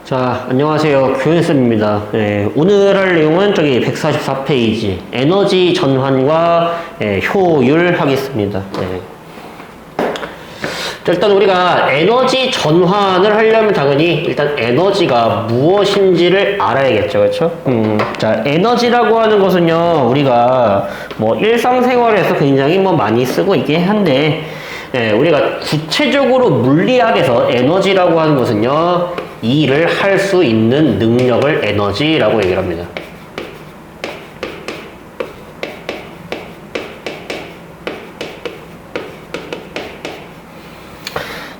자, 안녕하세요. 교현쌤입니다. 네, 오늘 할 내용은 저기 144페이지 에너지 전환과 효율 하겠습니다. 네. 자, 일단 우리가 에너지 전환을 하려면 당연히 일단 에너지가 무엇인지를 알아야겠죠. 그렇죠? 자, 에너지라고 하는 것은요, 우리가 뭐 일상생활에서 굉장히 뭐 많이 쓰고 있긴 한데, 우리가 구체적으로 물리학에서 에너지라고 하는 것은요, 일을 할 수 있는 능력을 에너지라고 얘기를 합니다.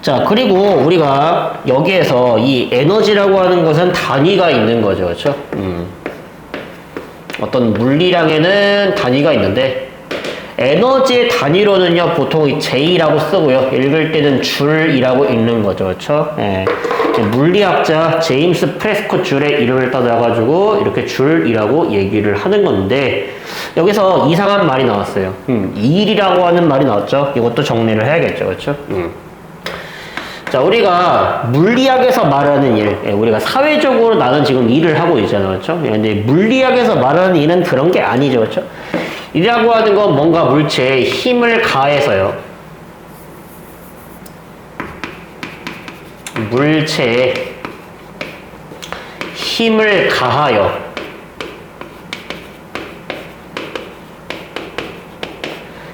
자, 그리고 우리가 여기에서 이 에너지라고 하는 것은 단위가 있는 거죠. 그렇죠? 어떤 물리량에는 단위가 있는데 에너지의 단위로는요, 보통 이 J라고 쓰고요. 읽을 때는 줄이라고 읽는 거죠. 그렇죠? 물리학자 제임스 프레스콧 줄의 이름을 따져가지고 이렇게 줄이라고 얘기를 하는 건데 여기서 이상한 말이 나왔어요. 일이라고 하는 말이 나왔죠. 이것도 정리를 해야겠죠. 그렇죠? 자, 우리가 물리학에서 말하는 일, 우리가 사회적으로 나는 지금 일을 하고 있잖아요. 그렇죠? 근데 물리학에서 말하는 일은 그런 게 아니죠. 그렇죠? 일이라고 하는 건 뭔가 물체에 힘을 가해서요. 물체에 힘을 가하여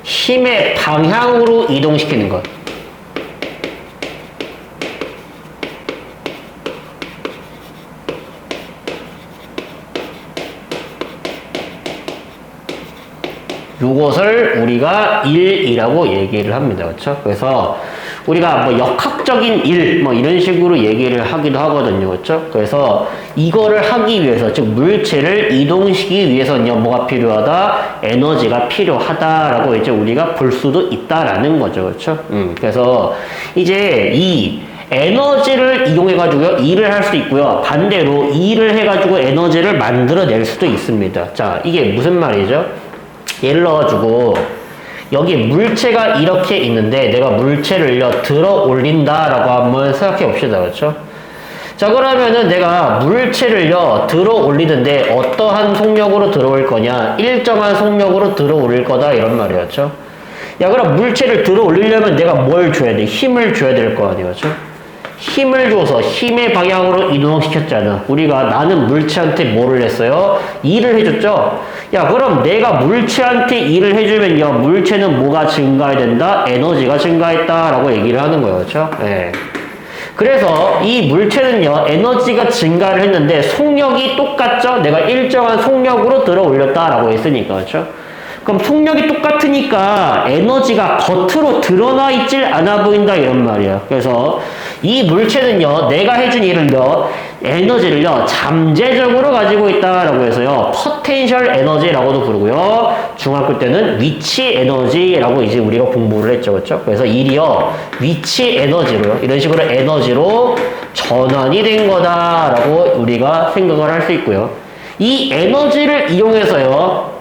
힘의 방향으로 이동시키는 것. 요것을 우리가 일이라고 얘기를 합니다. 그렇죠? 그래서 우리가 뭐 역학적인 일, 뭐 이런 식으로 얘기를 하기도 하거든요. 그렇죠? 그래서 이거를 하기 위해서, 즉 물체를 이동시키기 위해서는요, 뭐가 필요하다? 에너지가 필요하다라고 이제 우리가 볼 수도 있다라는 거죠. 그렇죠? 그래서 이제 이 에너지를 이용해가지고요, 일을 할 수도 있고요. 반대로 일을 해가지고 에너지를 만들어낼 수도 있습니다. 자, 이게 무슨 말이죠? 예를 넣어주고 여기 물체가 이렇게 있는데 내가 물체를요 들어 올린다라고 한번 생각해 봅시다. 그렇죠? 자, 그러면은 내가 물체를요 들어 올리는데 어떠한 속력으로 들어 올 거냐? 일정한 속력으로 들어 올릴 거다 이런 말이었죠. 야, 그럼 물체를 들어 올리려면 내가 뭘 줘야 돼? 힘을 줘야 될 거 아니에요. 그렇죠? 힘을 줘서 힘의 방향으로 이동시켰잖아. 우리가 나는 물체한테 뭐를 했어요? 일을 해줬죠? 야, 그럼 내가 물체한테 일을 해주면요, 물체는 뭐가 증가해야 된다? 에너지가 증가했다라고 얘기를 하는 거예요. 그렇죠? 네. 그래서 이 물체는요, 에너지가 증가를 했는데 속력이 똑같죠? 내가 일정한 속력으로 들어 올렸다라고 했으니까. 그렇죠? 그럼 속력이 똑같으니까 에너지가 겉으로 드러나 있질 않아 보인다 이런 말이에요. 그래서 이 물체는요, 내가 해준 일을요, 에너지를요, 잠재적으로 가지고 있다라고 해서요, 포텐셜 에너지라고도 부르고요, 중학교 때는 위치 에너지라고 이제 우리가 공부를 했죠. 그렇죠? 그래서 일이요, 위치 에너지로요, 이런 식으로 에너지로 전환이 된 거다라고 우리가 생각을 할 수 있고요. 이 에너지를 이용해서요,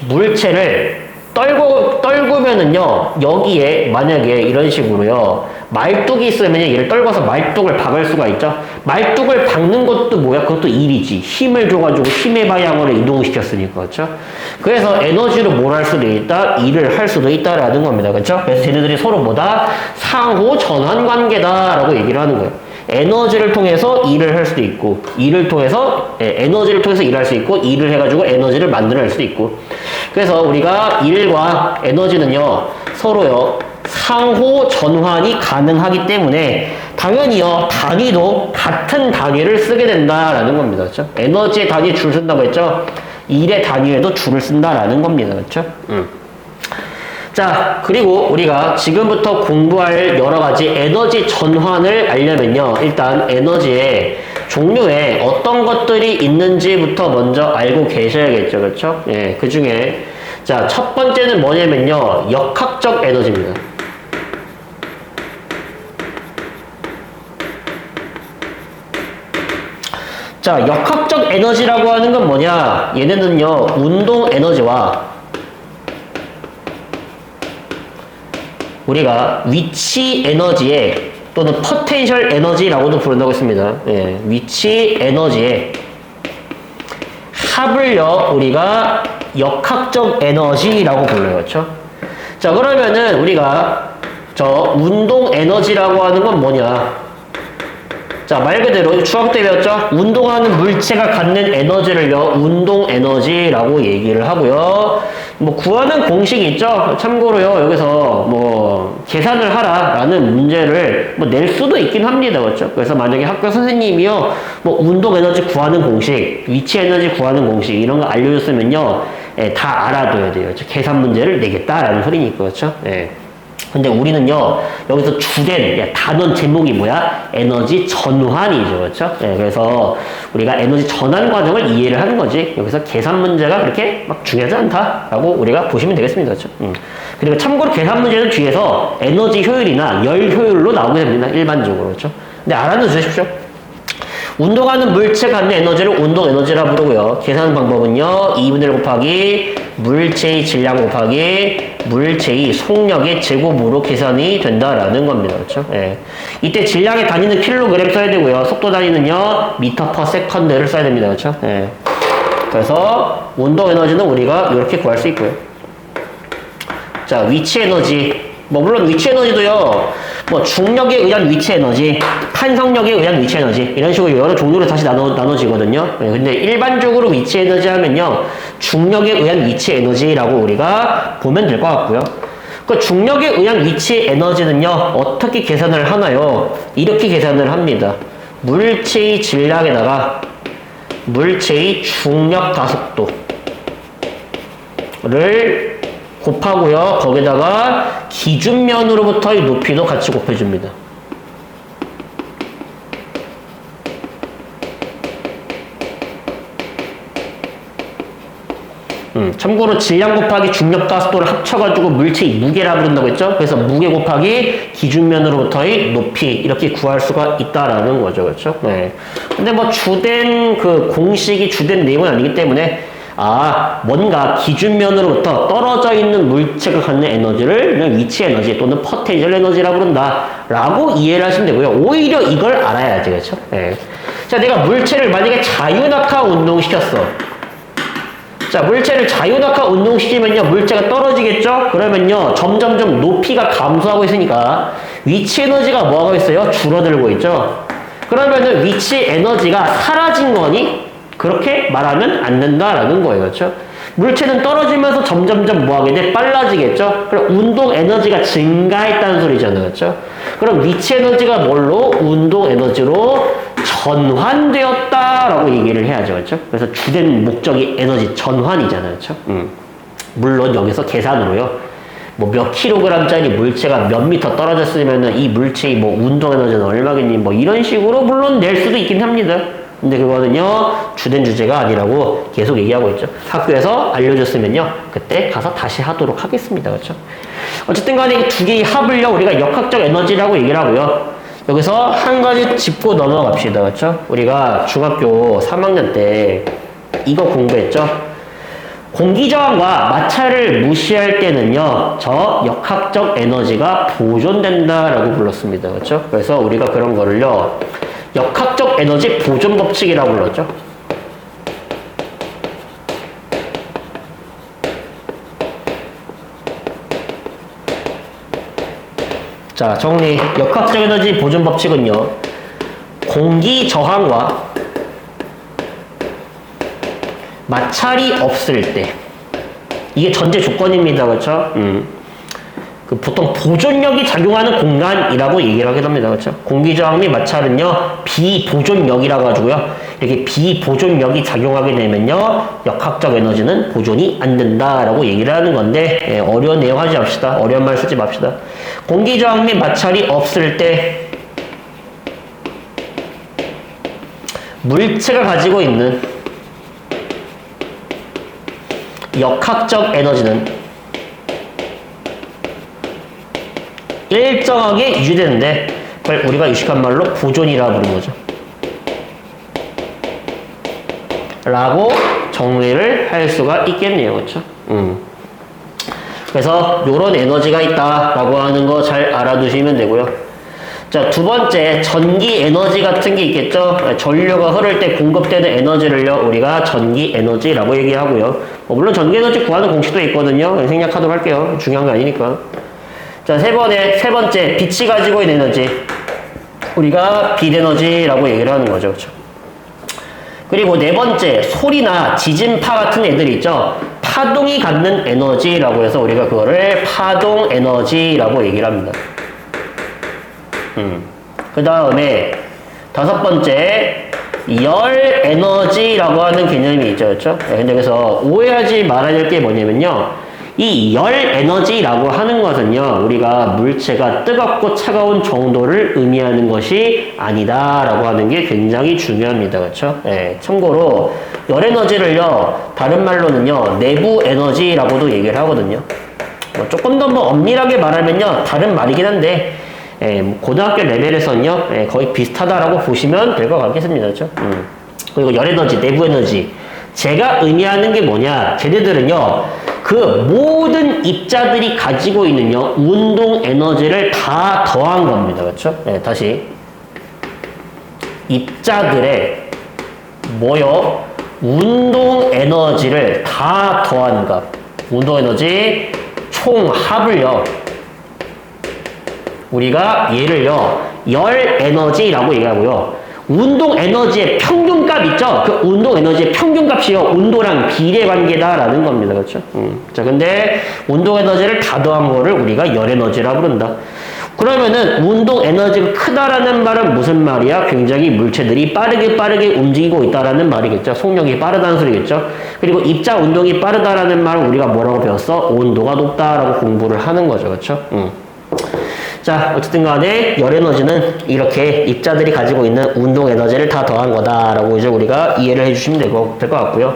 물체를 떨구면은요, 여기에 만약에 이런 식으로요, 말뚝이 있으면 얘를 떨궈서 말뚝을 박을 수가 있죠. 말뚝을 박는 것도 뭐야? 그것도 일이지. 힘을 줘가지고 힘의 방향으로 이동시켰으니까. 그렇죠? 그래서 에너지로 뭘 할 수도 있다? 일을 할 수도 있다라는 겁니다. 그렇죠? 그래서 쟤네들이 서로 뭐다? 상호 전환 관계다라고 얘기를 하는 거예요. 에너지를 통해서 일을 할 수도 있고, 일을 통해서, 에너지를 통해서 일할 수 있고, 일을 해가지고 에너지를 만들어낼 수도 있고. 그래서 우리가 일과 에너지는요, 서로요, 상호 전환이 가능하기 때문에, 당연히요, 단위도 같은 단위를 쓰게 된다라는 겁니다. 그렇죠? 에너지의 단위에 줄 쓴다고 했죠? 일의 단위에도 줄을 쓴다라는 겁니다. 그렇죠? 자, 그리고 우리가 지금부터 공부할 여러 가지 에너지 전환을 알려면요, 일단 에너지의 종류에 어떤 것들이 있는지부터 먼저 알고 계셔야겠죠. 그렇죠? 예, 그 중에 자, 첫 번째는 뭐냐면요, 역학적 에너지입니다. 자, 역학적 에너지라고 하는 건 뭐냐? 얘네는요, 운동 에너지와 우리가 위치 에너지의 또는 potential 에너지라고도 부른다고 했습니다. 예, 위치 에너지의 합을요 우리가 역학적 에너지라고 불러요. 그렇죠? 자, 그러면은 우리가 저 운동 에너지라고 하는 건 뭐냐? 자, 말 그대로 중학교 때 배웠죠? 운동하는 물체가 갖는 에너지를요 운동 에너지라고 얘기를 하고요. 뭐 구하는 공식이 있죠? 참고로요 여기서 뭐 계산을 하라라는 문제를 뭐 낼 수도 있긴 합니다. 그렇죠? 그래서 만약에 학교 선생님이요 뭐 운동 에너지 구하는 공식, 위치 에너지 구하는 공식 이런 거 알려줬으면요 예, 다 알아둬야 돼요. 그렇죠? 계산 문제를 내겠다라는 소리니까. 그렇죠? 예. 근데 우리는요 여기서 주된 단원 제목이 뭐야? 에너지 전환이죠. 그렇죠? 예, 그래서 우리가 에너지 전환 과정을 이해를 하는 거지 여기서 계산 문제가 그렇게 막 중요하지 않다라고 우리가 보시면 되겠습니다. 그렇죠? 그리고 참고로 계산 문제는 뒤에서 에너지 효율이나 열 효율로 나오게 됩니다. 일반적으로. 그렇죠? 근데 알아둬 주십시오. 운동하는 물체가 갖는 에너지를 운동 에너지라 부르고요. 계산 방법은요 2분의 1 곱하기 물체의 질량 곱하기 물체의 속력의 제곱으로 계산이 된다라는 겁니다. 그렇죠? 예. 이때 질량의 단위는 킬로그램 써야 되고요. 속도 단위는요 미터 퍼 세컨드를 써야 됩니다. 그렇죠? 예. 그래서 운동 에너지는 우리가 이렇게 구할 수 있고요. 자, 위치 에너지. 뭐 물론 위치 에너지도요 뭐 중력에 의한 위치 에너지, 탄성력에 의한 위치 에너지 이런 식으로 여러 종류로 다시 나눠지거든요. 근데 일반적으로 위치 에너지 하면요 중력에 의한 위치 에너지라고 우리가 보면 될 것 같고요. 그 중력에 의한 위치 에너지는요 어떻게 계산을 하나요? 이렇게 계산을 합니다. 물체의 질량에다가 물체의 중력 가속도를 곱하고요. 거기다가 기준면으로부터의 높이도 같이 곱해줍니다. 참고로 질량 곱하기 중력 가속도를 합쳐가지고 물체의 무게라 부른다고 했죠? 그래서 무게 곱하기 기준면으로부터의 높이 이렇게 구할 수가 있다라는 거죠. 그렇죠? 네. 근데 뭐 주된 그 공식이 주된 내용은 아니기 때문에 뭔가 기준면으로부터 떨어져 있는 물체가 갖는 에너지를 그냥 위치 에너지 또는 포텐셜 에너지라 부른다 라고 이해를 하시면 되고요. 오히려 이걸 알아야지. 그렇죠? 네. 자, 내가 물체를 만약에 자유낙하 운동시켰어. 자, 물체를 자유낙하 운동시키면요 물체가 떨어지겠죠? 그러면요 점점점 높이가 감소하고 있으니까 위치 에너지가 뭐하고 있어요? 줄어들고 있죠? 그러면은 위치 에너지가 사라진 거니? 그렇게 말하면 안 된다라는 거예요. 그렇죠? 물체는 떨어지면서 점점점 뭐하게 돼? 빨라지겠죠? 그럼 운동 에너지가 증가했다는 소리잖아요. 그렇죠? 그럼 위치 에너지가 뭘로? 운동 에너지로 전환되었다라고 얘기를 해야죠. 그렇죠? 그래서 주된 목적이 에너지 전환이잖아요. 그렇죠? 물론 여기서 계산으로요. 뭐 몇 킬로그램짜리 물체가 몇 미터 떨어졌으면은 이 물체의 뭐 운동 에너지는 얼마겠니? 뭐 이런 식으로 물론 낼 수도 있긴 합니다. 근데 그거는요 주된 주제가 아니라고 계속 얘기하고 있죠. 학교에서 알려줬으면요 그때 가서 다시 하도록 하겠습니다. 그렇죠? 어쨌든 간에 이 두 개의 합을요 우리가 역학적 에너지라고 얘기를 하고요. 여기서 한 가지 짚고 넘어갑시다. 그렇죠? 우리가 중학교 3학년 때 이거 공부했죠. 공기저항과 마찰을 무시할 때는요 저 역학적 에너지가 보존된다라고 불렀습니다. 그렇죠? 그래서 우리가 그런 거를요 역학적 에너지 보존 법칙이라고 불렀죠. 자, 정리. 역학적 에너지 보존 법칙은요. 공기 저항과 마찰이 없을 때 이게 전제 조건입니다. 그렇죠? 그 보통 보존력이 작용하는 공간이라고 얘기를 하게 됩니다. 그렇죠? 공기저항 및 마찰은요, 비보존력이라 가지고요. 이렇게 비보존력이 작용하게 되면요, 역학적 에너지는 보존이 안 된다라고 얘기를 하는 건데, 어려운 내용 하지 맙시다. 어려운 말 쓰지 맙시다. 공기저항 및 마찰이 없을 때, 물체가 가지고 있는 역학적 에너지는 일정하게 유지되는데 그걸 우리가 유식한 말로 보존이라 부르는 거죠. 라고 정리를 할 수가 있겠네요. 그렇죠? 그래서 요런 에너지가 있다라고 하는 거 잘 알아두시면 되고요. 자, 두 번째, 전기 에너지 같은 게 있겠죠? 전류가 흐를 때 공급되는 에너지를요, 우리가 전기 에너지라고 얘기하고요. 물론 전기 에너지 구하는 공식도 있거든요. 생략하도록 할게요. 중요한 게 아니니까. 자, 세 번째, 빛이 가지고 있는 에너지. 우리가 빛 에너지라고 얘기를 하는 거죠. 그렇죠? 그리고 네 번째, 소리나 지진파 같은 애들 있죠? 파동이 갖는 에너지라고 해서 우리가 그거를 파동 에너지라고 얘기를 합니다. 그 다음에 다섯 번째, 열 에너지라고 하는 개념이 있죠. 그렇죠? 근데 그래서 오해하지 말아야 될 게 뭐냐면요. 이 열 에너지라고 하는 것은요, 우리가 물체가 뜨겁고 차가운 정도를 의미하는 것이 아니다라고 하는 게 굉장히 중요합니다. 그렇죠? 예, 참고로 열 에너지를요, 다른 말로는요, 내부 에너지라고도 얘기를 하거든요. 조금 더 엄밀하게 말하면요, 다른 말이긴 한데, 예, 고등학교 레벨에서는요, 예, 거의 비슷하다라고 보시면 될 것 같겠습니다. 그렇죠? 그리고 열 에너지, 내부 에너지. 제가 의미하는 게 뭐냐? 쟤네들은요, 그 모든 입자들이 가지고 있는요, 운동 에너지를 다 더한 겁니다. 그렇죠? 네, 다시. 입자들의 뭐요? 운동 에너지를 다 더한 값. 운동 에너지 총합을요, 우리가 얘를요, 열 에너지라고 얘기하고요. 운동 에너지의 평균값 있죠? 그 운동 에너지의 평균값이요, 온도랑 비례 관계다라는 겁니다. 그렇죠? 자, 근데 운동 에너지를 다 더한 거를 우리가 열 에너지라고 부른다. 그러면은 운동 에너지가 크다라는 말은 무슨 말이야? 굉장히 물체들이 빠르게 움직이고 있다라는 말이겠죠. 속력이 빠르다는 소리겠죠. 그리고 입자 운동이 빠르다라는 말은 우리가 뭐라고 배웠어? 온도가 높다라고 공부를 하는 거죠. 그렇죠? 자, 어쨌든 간에 열 에너지는 이렇게 입자들이 가지고 있는 운동 에너지를 다 더한 거다라고 이제 우리가 이해를 해주시면 될 것 같고요.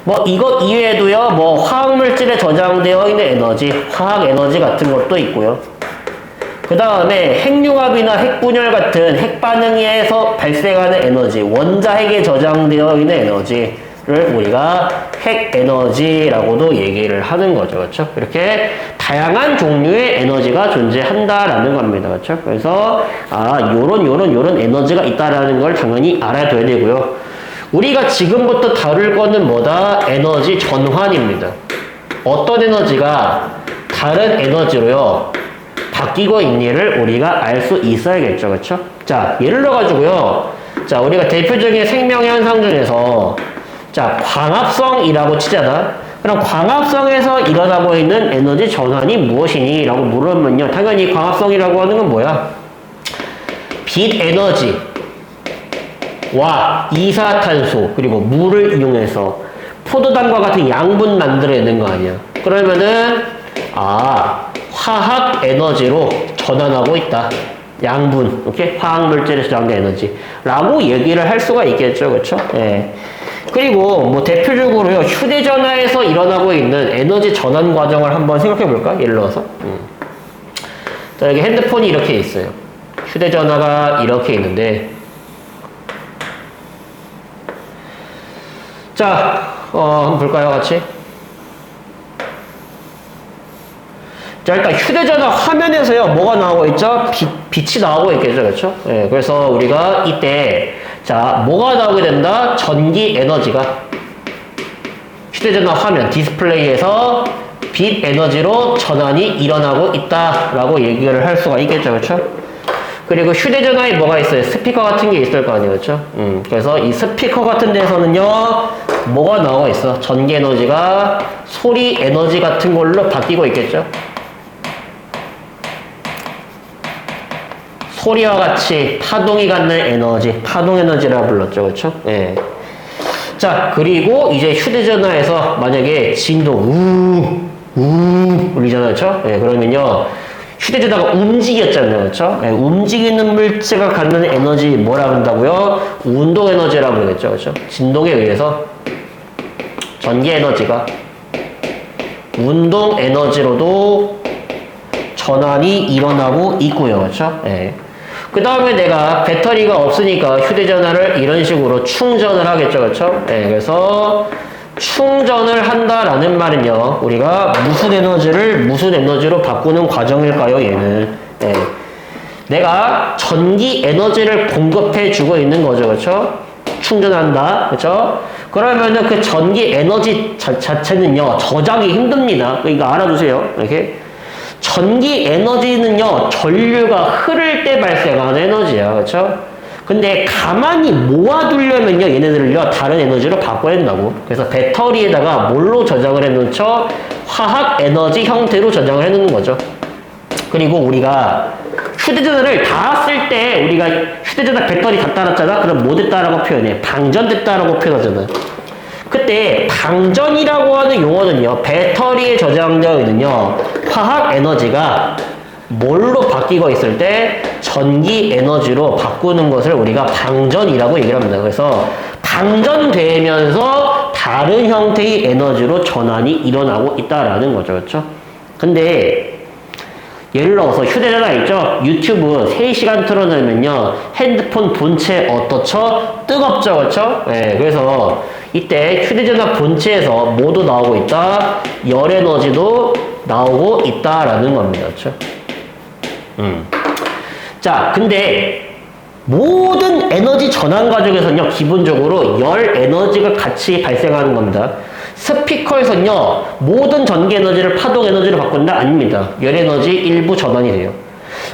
뭐 이것 이외에도요, 뭐 화학물질에 저장되어 있는 에너지, 화학 에너지 같은 것도 있고요. 그 다음에 핵융합이나 핵분열 같은 핵반응에서 발생하는 에너지, 원자핵에 저장되어 있는 에너지를 우리가 핵에너지라고도 얘기를 하는 거죠. 그렇죠? 이렇게 다양한 종류의 에너지가 존재한다라는 겁니다. 그렇죠? 그래서 요런 에너지가 있다라는 걸 당연히 알아둬야 되고요. 우리가 지금부터 다룰 거는 뭐다? 에너지 전환입니다. 어떤 에너지가 다른 에너지로요, 바뀌고 있니를 우리가 알 수 있어야겠죠. 그렇죠? 자, 예를 들어 가지고요. 자, 우리가 대표적인 생명 현상 중에서 자, 광합성이라고 치잖아. 그럼 광합성에서 일어나고 있는 에너지 전환이 무엇이니? 라고 물으면요, 당연히 광합성이라고 하는 건 뭐야? 빛 에너지와 이산화탄소 그리고 물을 이용해서 포도당과 같은 양분 만들어내는 거 아니야. 그러면은 화학 에너지로 전환하고 있다. 양분, 오케이? 화학 물질에서 저장된 에너지라고 얘기를 할 수가 있겠죠. 그렇죠? 예. 그리고 뭐 대표적으로요, 휴대전화에서 일어나고 있는 에너지 전환 과정을 한번 생각해 볼까? 예를 들어서. 자, 여기 핸드폰이 이렇게 있어요. 휴대전화가 이렇게 있는데, 자, 한번 볼까요, 같이? 자, 일단 휴대전화 화면에서요, 뭐가 나오고 있죠? 빛이 나오고 있겠죠, 그렇죠? 예, 그래서 우리가 이때 자, 뭐가 나오게 된다? 전기 에너지가 휴대전화 화면 디스플레이에서 빛 에너지로 전환이 일어나고 있다라고 얘기를 할 수가 있겠죠, 그렇죠? 그리고 휴대전화에 뭐가 있어요? 스피커 같은 게 있을 거 아니에요, 그렇죠? 그래서 이 스피커 같은 데서는요, 뭐가 나오고 있어? 전기 에너지가 소리 에너지 같은 걸로 바뀌고 있겠죠? 소리와 같이 파동이 갖는 에너지, 파동 에너지라고 불렀죠. 그렇죠? 예. 자, 그리고 이제 휴대전화에서 만약에 진동 울리잖아요. 그렇죠? 예, 그러면요, 휴대전화가 움직였잖아요. 그렇죠? 예, 움직이는 물체가 갖는 에너지 뭐라 그런다고요? 운동 에너지라고 그러겠죠. 그렇죠? 진동에 의해서 전기 에너지가 운동 에너지로도 전환이 일어나고 있고요. 그렇죠? 예. 그 다음에 내가 배터리가 없으니까 휴대전화를 이런 식으로 충전을 하겠죠. 그렇죠? 네, 그래서 충전을 한다라는 말은요, 우리가 무슨 에너지를 무슨 에너지로 바꾸는 과정일까요? 얘는 내가 전기 에너지를 공급해 주고 있는 거죠. 그렇죠? 충전한다. 그렇죠? 그러면은 그 전기 에너지 자체는요, 저장이 힘듭니다. 이거 알아두세요. 이렇게. 전기 에너지는요, 전류가 흐를 때 발생하는 에너지야. 그렇죠? 근데 가만히 모아두려면요, 얘네들을요, 다른 에너지로 바꿔야 된다고. 그래서 배터리에다가 뭘로 저장을 해놓죠? 화학 에너지 형태로 저장을 해놓는 거죠. 그리고 우리가 휴대전화를 다 쓸 때 우리가 휴대전화 배터리 다 따랐잖아? 그럼 뭐 됐다라고 표현해? 방전됐다라고 표현하잖아. 그때 방전이라고 하는 용어는요, 배터리에 저장되어 있는요, 화학 에너지가 뭘로 바뀌고 있을 때 전기 에너지로 바꾸는 것을 우리가 방전이라고 얘기를 합니다. 그래서 방전되면서 다른 형태의 에너지로 전환이 일어나고 있다라는 거죠. 그렇죠? 근데 예를 들어서 휴대전화 있죠? 유튜브 3시간 틀어놓으면요, 핸드폰 본체 어떻죠? 뜨겁죠? 그렇죠? 네, 그래서 이때 휴대전화 본체에서 뭐도 나오고 있다? 열 에너지도 나오고 있다라는 겁니다. 그렇죠? 자, 근데 모든 에너지 전환 과정에서는요, 기본적으로 열 에너지가 같이 발생하는 겁니다. 스피커에서는요, 모든 전기 에너지를 파동 에너지로 바꾼다? 아닙니다. 열 에너지 일부 전환이 돼요.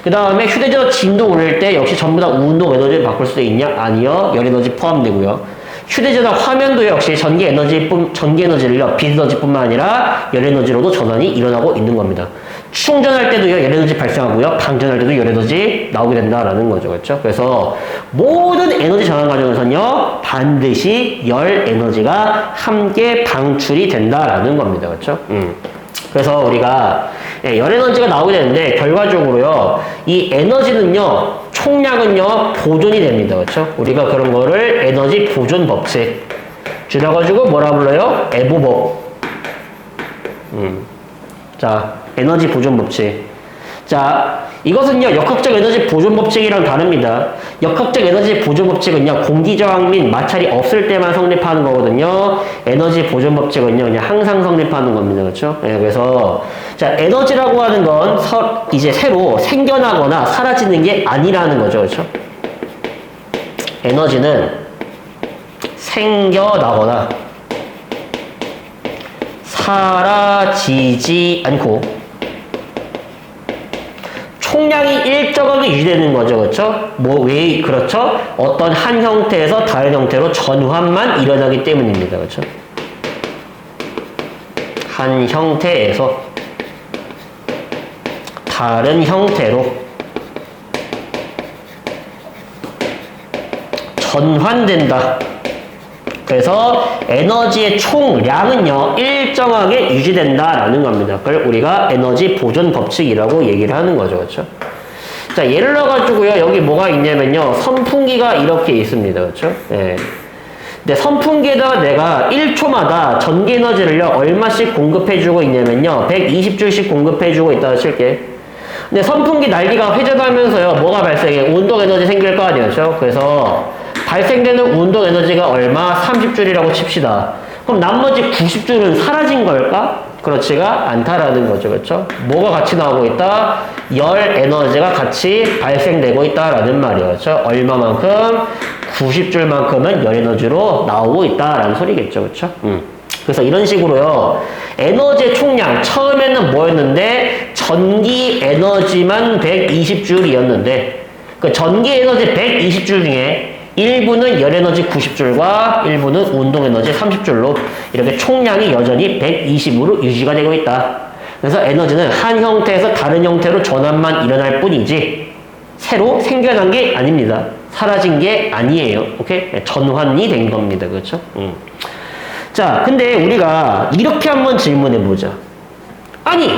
그 다음에 휴대전화 진동 울릴 때 역시 전부 다 운동 에너지를 바꿀 수 있냐? 아니요. 열 에너지 포함되고요. 휴대전화 화면도 역시 전기 에너지를요, 빛 에너지뿐만 아니라 열 에너지로도 전환이 일어나고 있는 겁니다. 충전할 때도요, 열 에너지 발생하고요, 방전할 때도 열 에너지 나오게 된다라는 거죠. 그렇죠? 그래서 모든 에너지 전환 과정에서는요, 반드시 열 에너지가 함께 방출이 된다라는 겁니다. 그렇죠? 그래서 우리가 열 에너지가 나오게 되는데 결과적으로요, 이 에너지는요, 총량은요, 보존이 됩니다. 그렇죠? 우리가 그런 거를 에너지 보존 법칙 줄여가지고 뭐라 불러요? 에보법. 자, 에너지 보존 법칙. 자, 이것은요, 역학적 에너지 보존 법칙이랑 다릅니다. 역학적 에너지 보존 법칙은요, 공기 저항 및 마찰이 없을 때만 성립하는 거거든요. 에너지 보존 법칙은요, 그냥 항상 성립하는 겁니다. 그렇죠? 예, 그래서, 자, 에너지라고 하는 건 이제 새로 생겨나거나 사라지는 게 아니라는 거죠. 그렇죠? 에너지는 생겨나거나 사라지지 않고 총량이 일정하게 유지되는 거죠. 그렇죠? 왜 그렇죠? 어떤 한 형태에서 다른 형태로 전환만 일어나기 때문입니다. 그렇죠? 한 형태에서 다른 형태로 전환된다. 그래서 에너지의 총량은요, 일정하게 유지된다라는 겁니다. 그걸 우리가 에너지 보존 법칙이라고 얘기를 하는 거죠. 그렇죠? 자, 예를 들어가지고요, 여기 뭐가 있냐면요, 선풍기가 이렇게 있습니다. 그렇죠? 예. 근데 선풍기에다가 내가 1초마다 전기 에너지를요, 얼마씩 공급해주고 있냐면요, 120줄씩 공급해주고 있다고 칠게. 근데 선풍기 날개가 회전하면서요, 뭐가 발생해? 운동 에너지 생길 거 아니에요. 그렇죠? 그래서 발생되는 운동 에너지가 얼마? 30줄이라고 칩시다. 그럼 나머지 90줄은 사라진 걸까? 그렇지가 않다라는 거죠. 그렇죠? 뭐가 같이 나오고 있다? 열 에너지가 같이 발생되고 있다라는 말이에요. 그렇죠? 얼마만큼? 90줄만큼은 열 에너지로 나오고 있다라는 소리겠죠. 그렇죠? 그래서 이런 식으로요, 에너지의 총량, 처음에는 뭐였는데, 전기 에너지만 120줄이었는데, 그 전기 에너지 120줄 중에 일부는 열 에너지 90줄과 일부는 운동 에너지 30줄로 이렇게 총량이 여전히 120으로 유지가 되고 있다. 그래서 에너지는 한 형태에서 다른 형태로 전환만 일어날 뿐이지 새로 생겨난 게 아닙니다. 사라진 게 아니에요. 오케이? 전환이 된 겁니다. 그렇죠? 자, 근데 우리가 이렇게 한번 질문해 보자. 아니,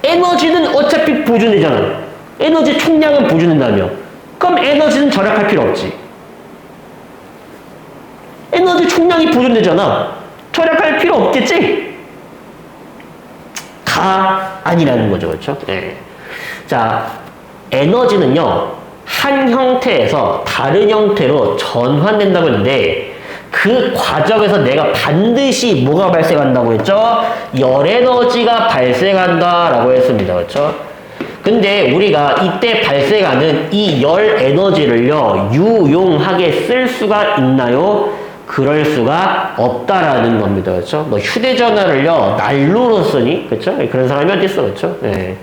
에너지는 어차피 보존되잖아. 에너지 총량은 보존된다며. 그럼 에너지는 절약할 필요 없지. 에너지 총량이 보존되잖아. 절약할 필요 없겠지? 다 아니라는 거죠. 그렇죠? 네. 자, 에너지는요, 한 형태에서 다른 형태로 전환된다고 했는데, 그 과정에서 내가 반드시 뭐가 발생한다고 했죠? 열 에너지가 발생한다라고 했습니다. 그렇죠? 근데 우리가 이때 발생하는 이 열 에너지를요, 유용하게 쓸 수가 있나요? 그럴 수가 없다라는 겁니다. 그렇죠? 뭐 휴대전화를요, 난로로 쓰니? 그렇죠? 그런 사람이 어디 있어? 그렇죠? 네.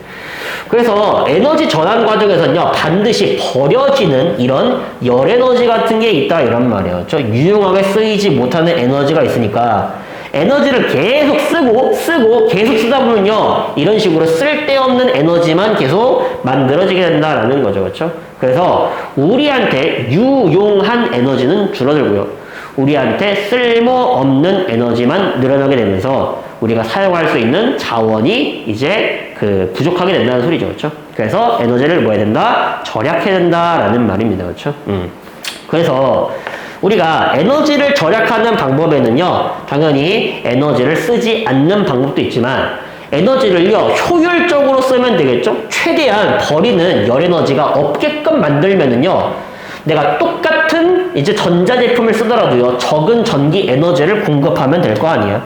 그래서 에너지 전환 과정에서는요, 반드시 버려지는 이런 열 에너지 같은 게 있다, 이런 말이에요. 그렇죠? 유용하게 쓰이지 못하는 에너지가 있으니까 에너지를 계속 쓰고 계속 쓰다 보면요, 이런 식으로 쓸데없는 에너지만 계속 만들어지게 된다라는 거죠. 그렇죠? 그래서 우리한테 유용한 에너지는 줄어들고요, 우리한테 쓸모없는 에너지만 늘어나게 되면서 우리가 사용할 수 있는 자원이 이제 부족하게 된다는 소리죠. 그렇죠? 그래서 에너지를 뭐 해야 된다? 절약해야 된다라는 말입니다. 그렇죠? 그래서 우리가 에너지를 절약하는 방법에는요, 당연히 에너지를 쓰지 않는 방법도 있지만 에너지를요, 효율적으로 쓰면 되겠죠? 최대한 버리는 열 에너지가 없게끔 만들면은요, 내가 똑같은 이제 전자제품을 쓰더라도요, 적은 전기 에너지를 공급하면 될 거 아니에요?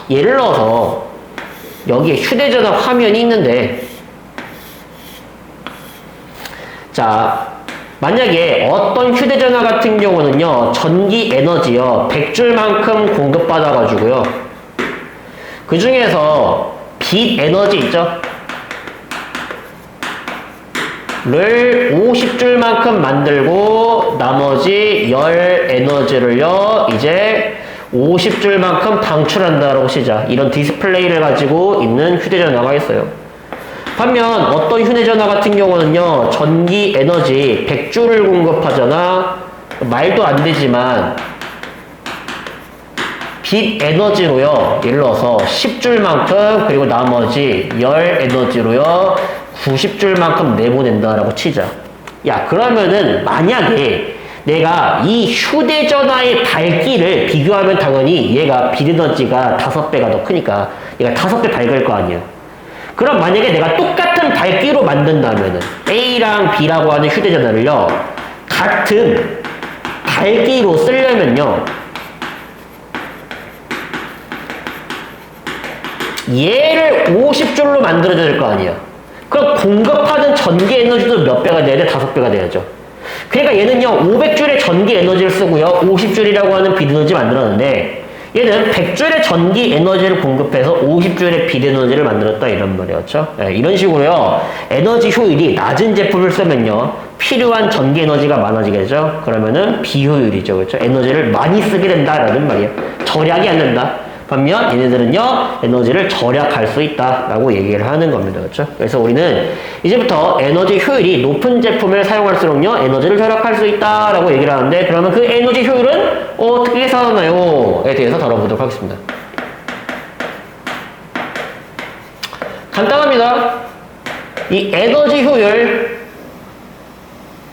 예를 들어서 여기에 휴대전화 화면이 있는데, 자, 만약에 어떤 휴대전화 같은 경우는요, 전기 에너지요, 100줄만큼 공급받아가지고요, 그 중에서 빛 에너지 있죠? 를 50줄만큼 만들고 나머지 열 에너지를요, 이제 50줄만큼 방출한다라고 시자. 이런 디스플레이를 가지고 있는 휴대전화가 있어요. 반면 어떤 휴대전화 같은 경우는요, 전기 에너지 100줄을 공급하잖아. 말도 안 되지만 빛 에너지로요, 예를 들어서 10줄만큼, 그리고 나머지 열 에너지로요 90줄만큼 내보낸다라고 치자. 야, 그러면은 만약에 내가 이 휴대전화의 밝기를 비교하면 당연히 얘가 빛 에너지가 5배가 더 크니까 얘가 5배 밝을 거 아니야. 그럼 만약에 내가 똑같은 밝기로 만든다면은 A랑 B라고 하는 휴대전화를요, 같은 밝기로 쓰려면요, 얘를 50줄로 만들어야 될 거 아니야. 그럼 공급하는 전기 에너지도 몇 배가 돼야 돼? 5배가 돼야죠. 그러니까 얘는요, 500줄의 전기 에너지를 쓰고요, 50줄이라고 하는 빛 에너지 만들었는데, 얘는 100줄의 전기 에너지를 공급해서 50줄의 빛 에너지를 만들었다, 이런 말이었죠. 네, 이런 식으로요, 에너지 효율이 낮은 제품을 쓰면요, 필요한 전기 에너지가 많아지겠죠. 그러면은 비효율이죠. 그렇죠? 에너지를 많이 쓰게 된다라는 말이에요. 절약이 안 된다. 반면 얘네들은요, 에너지를 절약할 수 있다라고 얘기를 하는 겁니다. 그렇죠? 그래서 우리는 이제부터 에너지 효율이 높은 제품을 사용할수록요, 에너지를 절약할 수 있다라고 얘기를 하는데, 그러면 그 에너지 효율은 어떻게 계산하나요?에 대해서 다뤄보도록 하겠습니다. 간단합니다. 이 에너지 효율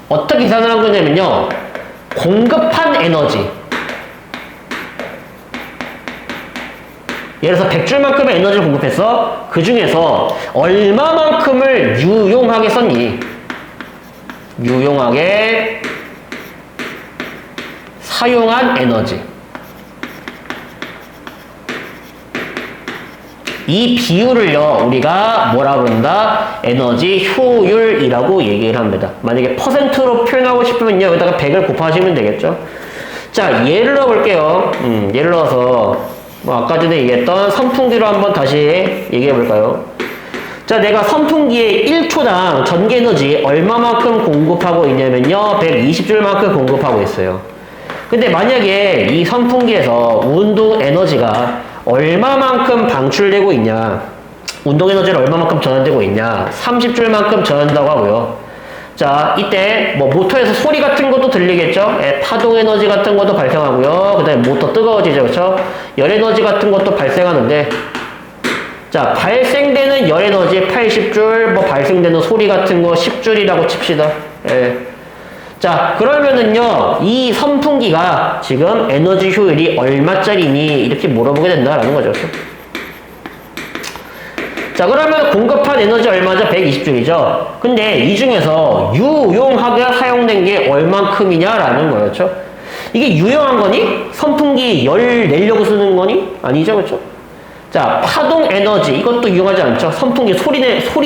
어떻게 계산을 한 거냐면요, 공급한 에너지, 예를 들어서 100줄만큼의 에너지를 공급했어. 그 중에서 얼마만큼을 유용하게 썼니? 유용하게 사용한 에너지. 이 비율을요, 우리가 뭐라 그런다? 에너지 효율이라고 얘기를 합니다. 만약에 퍼센트로 표현하고 싶으면요, 여기다가 100을 곱하시면 되겠죠? 자, 예를 들어 볼게요. 예를 들어서 아까 전에 얘기했던 선풍기로 한번 다시 얘기해 볼까요? 자, 내가 선풍기에 1초당 전기 에너지 얼마만큼 공급하고 있냐면요, 120줄만큼 공급하고 있어요. 근데 만약에 이 선풍기에서 운동 에너지가 얼마만큼 방출되고 있냐, 운동 에너지를 얼마만큼 전환되고 있냐, 30줄만큼 전한다고 하고요. 자, 이때 뭐 모터에서 소리 같은 것도 들리겠죠? 파동 에너지 같은 것도 발생하고요. 그 다음에 모터 뜨거워지죠. 그렇죠? 열 에너지 같은 것도 발생하는데, 자, 발생되는 열 에너지 80줄, 뭐 발생되는 소리 같은 거 10줄이라고 칩시다. 예. 자, 그러면은요, 이 선풍기가 지금 에너지 효율이 얼마짜리니? 이렇게 물어보게 된다라는 거죠. 자, 그러면 공급한 에너지 얼마죠? 120줄이죠. 근데 이 중에서 유용하게 사용된 게 얼만큼이냐라는 거였죠. 이게 유용한 거니? 선풍기 열 내려고 쓰는 거니? 아니죠, 그렇죠? 자, 파동 에너지 이것도 유용하지 않죠? 선풍기 소리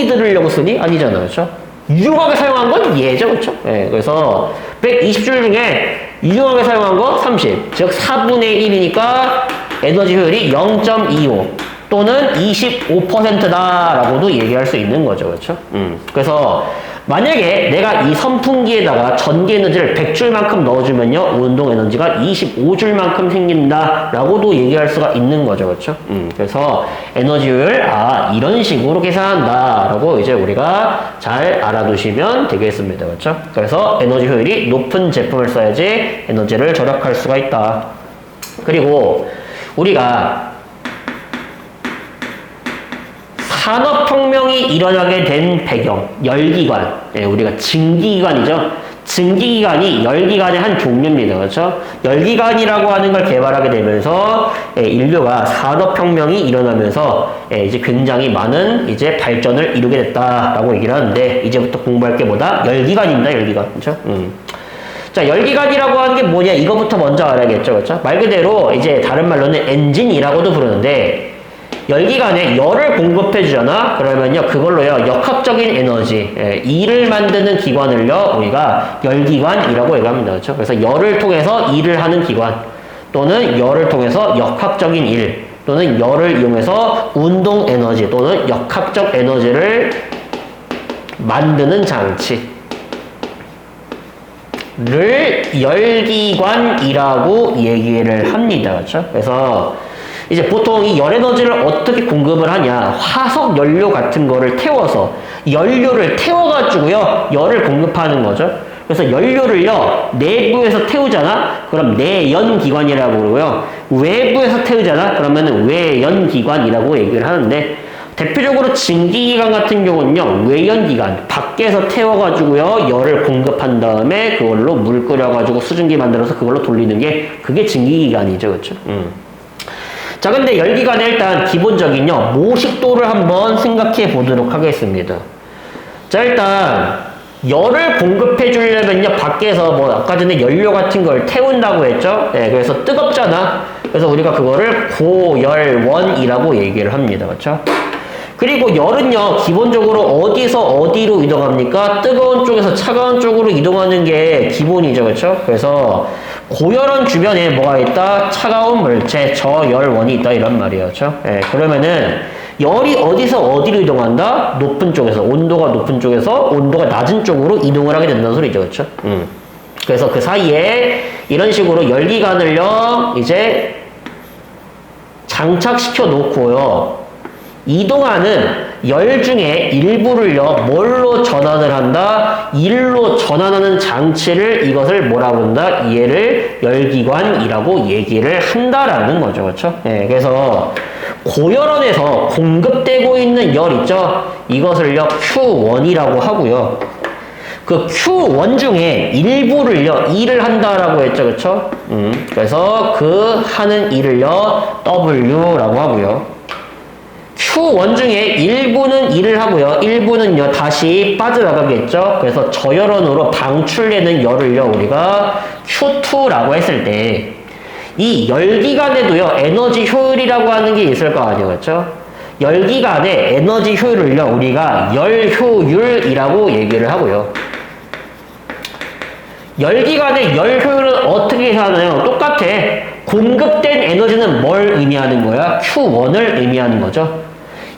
들으려고 쓰니? 아니잖아요. 그렇죠? 유용하게 사용한 건 얘죠. 그렇죠? 예, 그래서 120줄 중에 유용하게 사용한 거 30. 즉 4분의 1이니까 에너지 효율이 0.25 또는 25%다라고도 얘기할 수 있는 거죠. 그렇죠? 그래서 만약에 내가 이 선풍기에다가 전기 에너지를 100줄만큼 넣어주면요, 운동 에너지가 25줄만큼 생긴다라고도 얘기할 수가 있는 거죠. 그렇죠? 그래서 에너지 효율, 이런 식으로 계산한다라고 이제 우리가 잘 알아두시면 되겠습니다. 그렇죠? 그래서 에너지 효율이 높은 제품을 써야지 에너지를 절약할 수가 있다. 그리고 우리가 산업혁명이 일어나게 된 배경, 열기관. 예, 우리가 증기기관이죠. 증기기관이 열기관의 한 종류입니다. 그렇죠? 열기관이라고 하는 걸 개발하게 되면서 인류가 산업혁명이 일어나면서 이제 굉장히 많은 이제 발전을 이루게 됐다라고 얘기를 하는데, 이제부터 공부할 게 뭐다? 열기관입니다. 열기관. 그렇죠? 자, 열기관이라고 하는 게 뭐냐? 이거부터 먼저 알아야겠죠. 그렇죠? 말 그대로 이제 다른 말로는 엔진이라고도 부르는데, 열기관에 열을 공급해 주잖아. 그러면요, 그걸로요, 역학적인 에너지, 일을 만드는 기관을요, 우리가 열기관이라고 얘기합니다. 그렇죠? 그래서 열을 통해서 일을 하는 기관, 또는 열을 통해서 역학적인 일, 또는 열을 이용해서 운동 에너지, 또는 역학적 에너지를 만드는 장치를 열기관이라고 얘기를 합니다. 그렇죠? 그래서 이제 보통 이 열 에너지를 어떻게 공급을 하냐. 화석 연료 같은 거를 태워서, 연료를 태워가지고요, 열을 공급하는 거죠. 그래서 연료를요, 내부에서 태우잖아? 그럼 내연기관이라고 그러고요. 외부에서 태우잖아? 그러면 외연기관이라고 얘기를 하는데, 대표적으로 증기기관 같은 경우는요, 외연기관, 밖에서 태워가지고요, 열을 공급한 다음에 그걸로 물 끓여가지고 수증기 만들어서 그걸로 돌리는 게, 그게 증기기관이죠. 그렇죠? 자, 근데 열기관의 일단 기본적인요, 모식도를 한번 생각해 보도록 하겠습니다. 자, 일단 열을 공급해 주려면요, 밖에서 뭐 아까 전에 연료 같은 걸 태운다고 했죠. 그래서 뜨겁잖아. 그래서 우리가 그거를 고열원이라고 얘기를 합니다. 그렇죠? 그리고 열은요, 기본적으로 어디서 어디로 이동합니까? 뜨거운 쪽에서 차가운 쪽으로 이동하는 게 기본이죠. 그렇죠? 그래서 고열원 주변에 뭐가 있다? 차가운 물체, 저열원이 있다. 이런 말이에요. 그렇죠? 그러면은 열이 어디서 어디로 이동한다? 높은 쪽에서, 온도가 높은 쪽에서 온도가 낮은 쪽으로 이동을 하게 된다는 소리죠. 그렇죠? 그래서 그 사이에 이런 식으로 열기관을요, 이제 장착시켜 놓고요, 이동하는 열 중에 일부를요, 뭘로 전환을 한다? 일로 전환하는 장치를, 이것을 뭐라 부른다? 얘를 열기관이라고 얘기를 한다라는 거죠. 그렇죠? 그래서 고열원에서 공급되고 있는 열 있죠? 이것을요, Q1이라고 하고요. 그 Q1 중에 일부를요, 일을 한다라고 했죠. 그렇죠? 그래서 그 하는 일을요, W라고 하고요. Q1 중에 일부는 일을 하고요. 일부는요, 다시 빠져나가겠죠. 그래서 저열원으로 방출되는 열을요, 우리가 Q2라고 했을 때, 이 열기관에도요, 에너지 효율이라고 하는 게 있을 거 아니에요. 그렇죠? 열기관의 에너지 효율을요, 우리가 열효율이라고 얘기를 하고요. 열기관의 열 효율은 어떻게 계산하나요? 똑같아. 공급된 에너지는 뭘 의미하는 거야? Q1을 의미하는 거죠.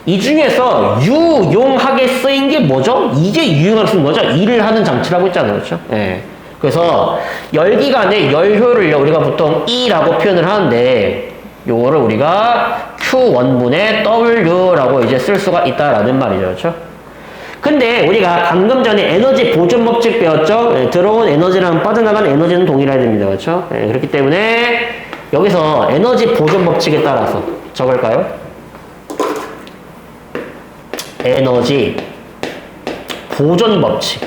이 중에서 유용하게 쓰인 게 뭐죠? 이게 유용하게 쓰인 거죠? 일을 하는 장치라고 했잖아요. 그렇죠? 그래서 열기관의 열 효율을 우리가 보통 E라고 표현을 하는데, 요거를 우리가 Q1분의 W라고 이제 쓸 수가 있다라는 말이죠. 그렇죠? 근데 우리가 방금 전에 에너지 보존 법칙 배웠죠? 들어온 에너지랑 빠져나간 에너지는 동일해야 됩니다. 그렇죠? 그렇기 때문에 여기서 에너지 보존 법칙에 따라서 적을까요? 에너지 보존 법칙.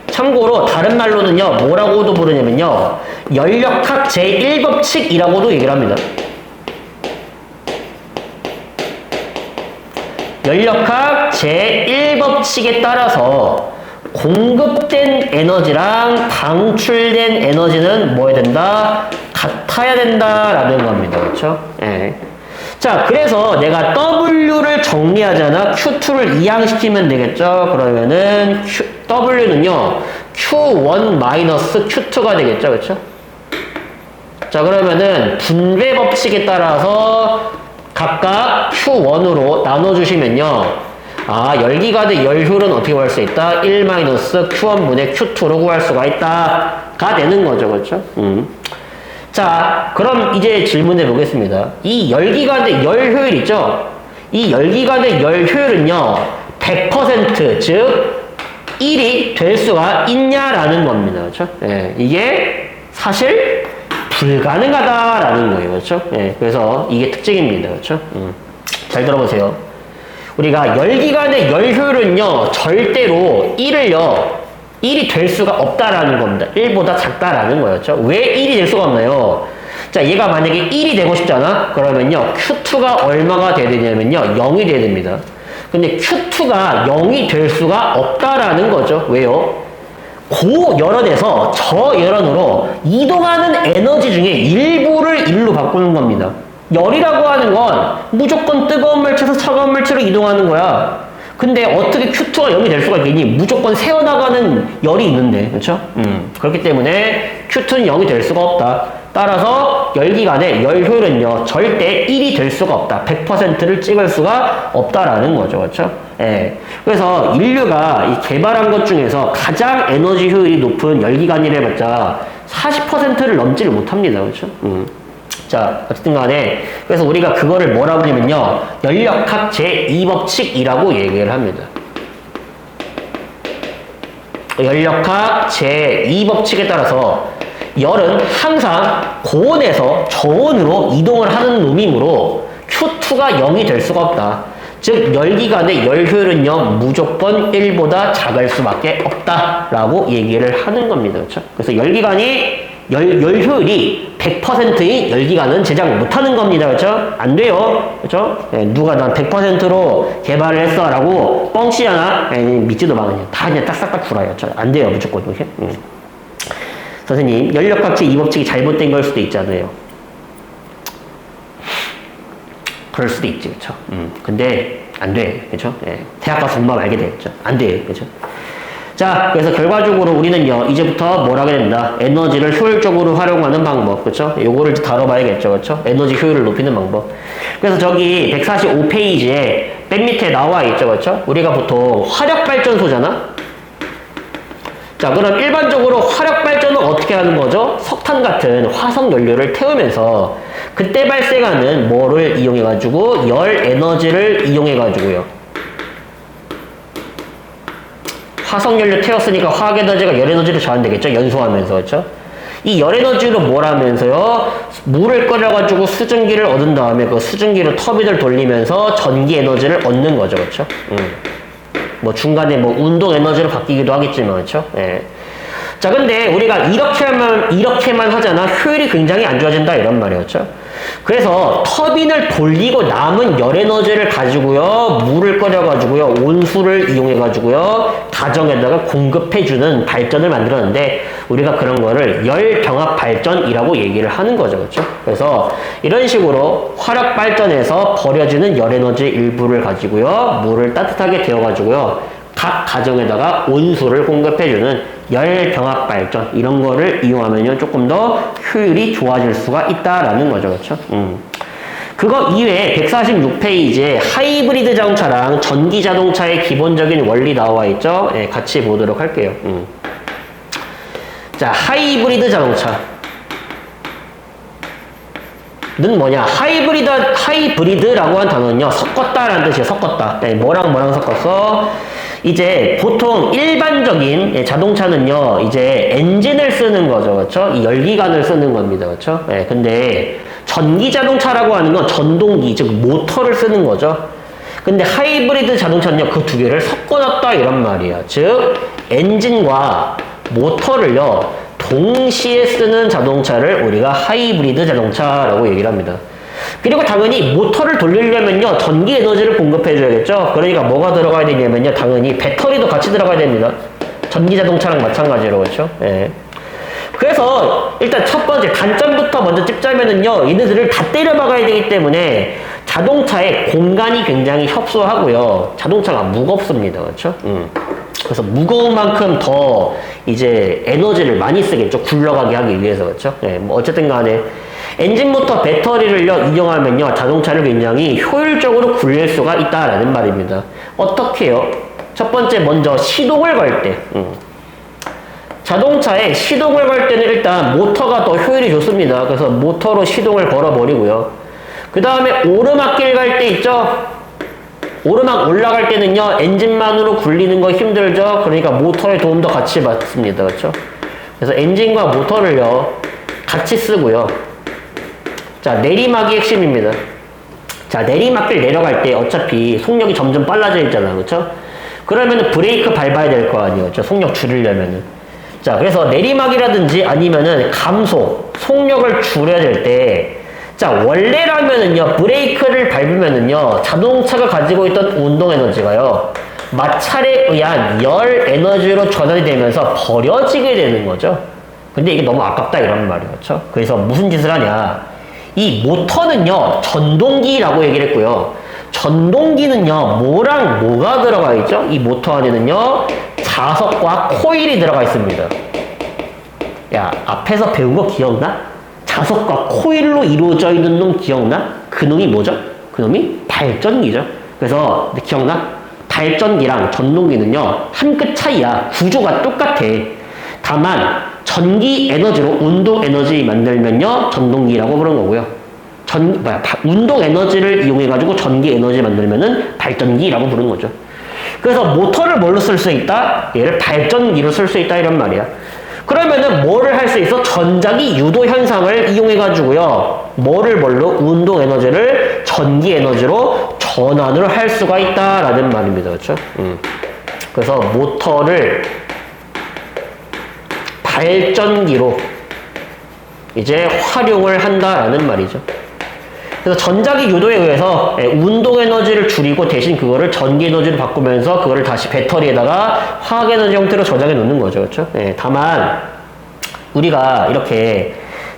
참고로 다른 말로는요, 뭐라고도 부르냐면요, 열역학 제1법칙이라고도 얘기를 합니다. 열역학 제1법칙에 따라서 공급된 에너지랑 방출된 에너지는 뭐 해야 된다? 같아야 된다라는 겁니다. 그렇죠? 자, 그래서 내가 W를 정리하잖아. Q2를 이항시키면 되겠죠. 그러면은 W는요, Q1-Q2가 되겠죠. 그렇죠? 자, 그러면은 분배 법칙에 따라서 각각 Q1으로 나눠주시면요. 아, 열기관의 열효율은 어떻게 구할 수 있다? 1-Q1분의 Q2로 구할 수가 있다가 되는 거죠. 그렇죠? 자, 그럼 이제 질문해 보겠습니다. 이 열기관의 열효율 있죠? 이 열기관의 열효율은요, 100%, 즉 1이 될 수가 있냐라는 겁니다. 그렇죠? 예, 이게 사실 불가능하다라는 거예요. 그렇죠? 예, 그래서 이게 특징입니다. 그렇죠? 잘 들어보세요. 우리가 열기관의 열효율은요, 절대로 1이 될 수가 없다라는 겁니다. 1보다 작다라는 거였죠. 왜 1이 될 수가 없나요? 자, 얘가 만약에 1이 되고 싶잖아? 그러면요, Q2가 얼마가 돼야 되냐면요, 0이 돼야 됩니다. 근데 Q2가 0이 될 수가 없다라는 거죠. 왜요? 고열원에서 저열원으로 이동하는 에너지 중에 일부를 1로 바꾸는 겁니다. 열이라고 하는 건 무조건 뜨거운 물체에서 차가운 물체로 이동하는 거야. 근데 어떻게 Q2가 0이 될 수가 있겠니? 무조건 새어나가는 열이 있는데, 그렇죠? 그렇기 때문에 Q2는 0이 될 수가 없다. 따라서 열기관의 열효율은요, 절대 1이 될 수가 없다. 100%를 찍을 수가 없다라는 거죠, 그렇죠? 예. 그래서 인류가 이 개발한 것 중에서 가장 에너지 효율이 높은 열기관이라 해봤자 40%를 넘지를 못합니다, 그렇죠? 자, 어쨌든 간에, 그래서 우리가 그거를 뭐라고 하냐면요, 연력학 제2법칙이라고 얘기를 합니다. 연력학 제2법칙에 따라서 열은 항상 고온에서 저온으로 이동을 하는 놈이므로 Q2가 0이 될 수가 없다. 즉, 열기관의 열효율은요, 무조건 1보다 작을 수밖에 없다라고 얘기를 하는 겁니다. 그렇죠? 그래서 열기관이 열효율이 100%인 열기관은 제작 못하는 겁니다. 그렇죠? 안 돼요. 그렇죠? 예, 누가 난 100%로 개발을 했어 라고 뻥치잖아. 믿지도 마. 다 그냥 딱딱딱 구라요. 그렇죠? 안 돼요. 무조건. 이렇게. 선생님, 연력학제 2법칙이 잘못된 걸 수도 있잖아요. 그럴 수도 있지. 그렇죠? 근데 안 돼. 그렇죠? 예, 대학 가서 공부하면 알게 되겠죠. 안 돼. 그렇죠? 자, 그래서 결과적으로 우리는요, 이제부터 뭘 하게 된다? 에너지를 효율적으로 활용하는 방법, 그쵸? 요거를 다뤄봐야겠죠, 그쵸? 에너지 효율을 높이는 방법. 그래서 저기 145페이지에 맨 밑에 나와 있죠, 그쵸? 우리가 보통 화력발전소잖아? 자, 그럼 일반적으로 화력발전은 어떻게 하는 거죠? 석탄 같은 화석연료를 태우면서 그때 발생하는 뭐를 이용해가지고 열 에너지를 이용해가지고요. 화석연료 태웠으니까 화학에너지가 열에너지로 전환되겠죠? 연소하면서, 그렇죠? 이 열에너지로 뭘 하면서요? 물을 끓여가지고 수증기를 얻은 다음에 그 수증기로 터빈을 돌리면서 전기에너지를 얻는 거죠, 그렇죠? 뭐 중간에 뭐 운동에너지로 바뀌기도 하겠지만, 그렇죠? 예. 자, 근데 우리가 이렇게만 하잖아. 효율이 굉장히 안 좋아진다, 이런 말이었죠. 그래서 터빈을 돌리고 남은 열에너지를 가지고요, 물을 끓여가지고요, 온수를 이용해가지고요, 가정에다가 공급해주는 발전을 만들었는데, 우리가 그런 거를 열병합 발전이라고 얘기를 하는 거죠, 그렇죠? 그래서 이런 식으로 화력 발전에서 버려지는 열에너지 일부를 가지고요, 물을 따뜻하게 데워가지고요, 각 가정에다가 온수를 공급해주는 열병합 발전, 이런 거를 이용하면요, 조금 더 효율이 좋아질 수가 있다라는 거죠, 그렇죠? 그거 이외에 146페이지에 하이브리드 자동차랑 전기 자동차의 기본적인 원리 나와 있죠? 네, 같이 보도록 할게요. 자, 하이브리드 자동차. 는 뭐냐? 하이브리드라고 한 단어는요, 섞었다라는 뜻이에요, 섞었다. 네, 뭐랑 뭐랑 섞었어? 이제 보통 일반적인 자동차는요, 이제 엔진을 쓰는 거죠, 그렇죠? 이 열기관을 쓰는 겁니다, 그렇죠? 네, 근데 전기 자동차라고 하는 건 전동기, 즉 모터를 쓰는 거죠. 근데 하이브리드 자동차는요, 그 두 개를 섞어놨다 이런 말이야. 즉 엔진과 모터를요, 동시에 쓰는 자동차를 우리가 하이브리드 자동차라고 얘기를 합니다. 그리고 당연히 모터를 돌리려면요, 전기 에너지를 공급해줘야겠죠. 그러니까 뭐가 들어가야 되냐면요, 당연히 배터리도 같이 들어가야 됩니다. 전기 자동차랑 마찬가지로, 그렇죠? 예. 그래서 일단 첫 번째 단점부터 먼저 찝자면은요, 얘네들을 다 때려 박아야 되기 때문에 자동차에 공간이 굉장히 협소하고요. 자동차가 무겁습니다. 그렇죠? 그래서 무거운 만큼 더 이제 에너지를 많이 쓰겠죠. 굴러가게 하기 위해서. 그렇죠? 네, 뭐 어쨌든 간에 엔진 모터 배터리를요 이용하면요 자동차를 굉장히 효율적으로 굴릴 수가 있다라는 말입니다. 어떻게 해요? 첫 번째 먼저 시동을 걸 때 자동차에 시동을 걸 때는 일단 모터가 더 효율이 좋습니다. 그래서 모터로 시동을 걸어 버리고요. 그 다음에 오르막길 갈 때 있죠? 오르막 올라갈 때는요 엔진만으로 굴리는 거 힘들죠? 그러니까 모터의 도움도 같이 받습니다. 그렇죠? 그래서 엔진과 모터를요 같이 쓰고요. 자, 내리막이 핵심입니다. 자, 내리막길 내려갈 때 어차피 속력이 점점 빨라져 있잖아요. 그렇죠? 그러면은 브레이크 밟아야 될 거 아니에요. 그렇죠? 속력 줄이려면은. 자, 그래서 내리막이라든지 아니면은 감속, 속력을 줄여야 될 때, 자, 원래라면은요, 브레이크를 밟으면은요, 자동차가 가지고 있던 운동 에너지가요, 마찰에 의한 열 에너지로 전환이 되면서 버려지게 되는 거죠. 근데 이게 너무 아깝다 이런 말이에요. 그렇죠? 그래서 무슨 짓을 하냐. 이 모터는요, 전동기라고 얘기를 했고요. 전동기는요, 뭐랑 뭐가 들어가 있죠? 이 모터 안에는요, 자석과 코일이 들어가 있습니다. 야, 앞에서 배운 거 기억나? 자석과 코일로 이루어져 있는 놈 기억나? 그 놈이 뭐죠? 그 놈이 발전기죠. 그래서 기억나? 발전기랑 전동기는요, 한 끗 차이야. 구조가 똑같아. 다만 전기 에너지로 운동 에너지 만들면요 전동기라고 부르는 거고요. 운동 에너지를 이용해 가지고 전기 에너지 만들면은 발전기라고 부르는 거죠. 그래서 모터를 뭘로 쓸 수 있다? 얘를 발전기로 쓸 수 있다 이런 말이야. 그러면은 뭐를 할 수 있어? 전자기 유도 현상을 이용해 가지고요. 뭘로 운동 에너지를 전기 에너지로 전환을 할 수가 있다라는 말입니다. 그렇죠? 그래서 모터를 발전기로 이제 활용을 한다라는 말이죠. 그래서 전자기 유도에 의해서 운동 에너지를 줄이고 대신 그거를 전기 에너지로 바꾸면서 그거를 다시 배터리에다가 화학 에너지 형태로 저장해 놓는 거죠. 그렇죠? 다만 우리가 이렇게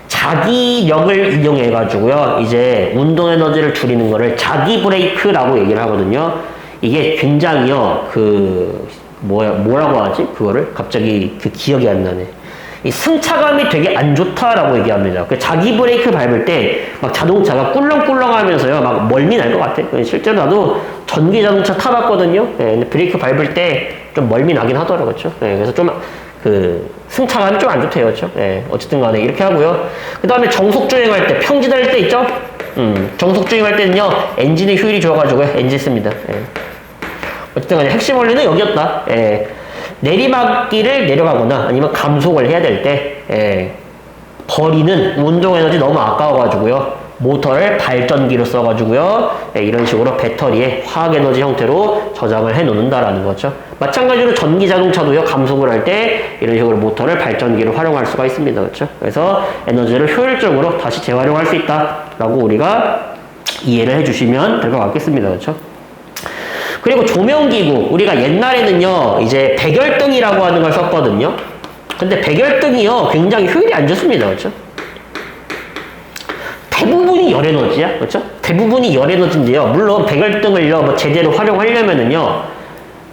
자기력을 이용해 가지고요. 이제 운동 에너지를 줄이는 거를 자기 브레이크라고 얘기를 하거든요. 이게 굉장히요. 뭐라고 하지? 그거를 갑자기 기억이 안 나네. 이 승차감이 되게 안 좋다라고 얘기합니다. 자기 브레이크 밟을 때 막 자동차가 꿀렁꿀렁 하면서요. 막 멀미 날 것 같아. 실제로 나도 전기 자동차 타봤거든요. 근데 브레이크 밟을 때 좀 멀미 나긴 하더라고요. 그렇죠? 그래서 좀 승차감이 좀 안 좋대요. 그렇죠? 어쨌든 간에 이렇게 하고요. 그 다음에 정속 주행할 때, 평지달 때 있죠? 정속 주행할 때는요. 엔진의 효율이 좋아가지고 엔진 씁니다. 어쨌든 간에 핵심 원리는 여기였다. 내리막길을 내려가거나 아니면 감속을 해야 될 때 버리는 운동 에너지 너무 아까워가지고요. 모터를 발전기로 써가지고요. 이런 식으로 배터리에 화학 에너지 형태로 저장을 해 놓는다라는 거죠. 마찬가지로 전기 자동차도요. 감속을 할 때 이런 식으로 모터를 발전기로 활용할 수가 있습니다. 그렇죠? 그래서 에너지를 효율적으로 다시 재활용할 수 있다라고 우리가 이해를 해주시면 될 것 같겠습니다. 그렇죠? 그리고 조명기구, 우리가 옛날에는요, 이제 백열등이라고 하는 걸 썼거든요. 근데 백열등이요, 굉장히 효율이 안 좋습니다. 그렇죠? 대부분이 열에너지야. 그렇죠? 대부분이 열에너지인데요. 물론 백열등을요, 뭐 제대로 활용하려면은요,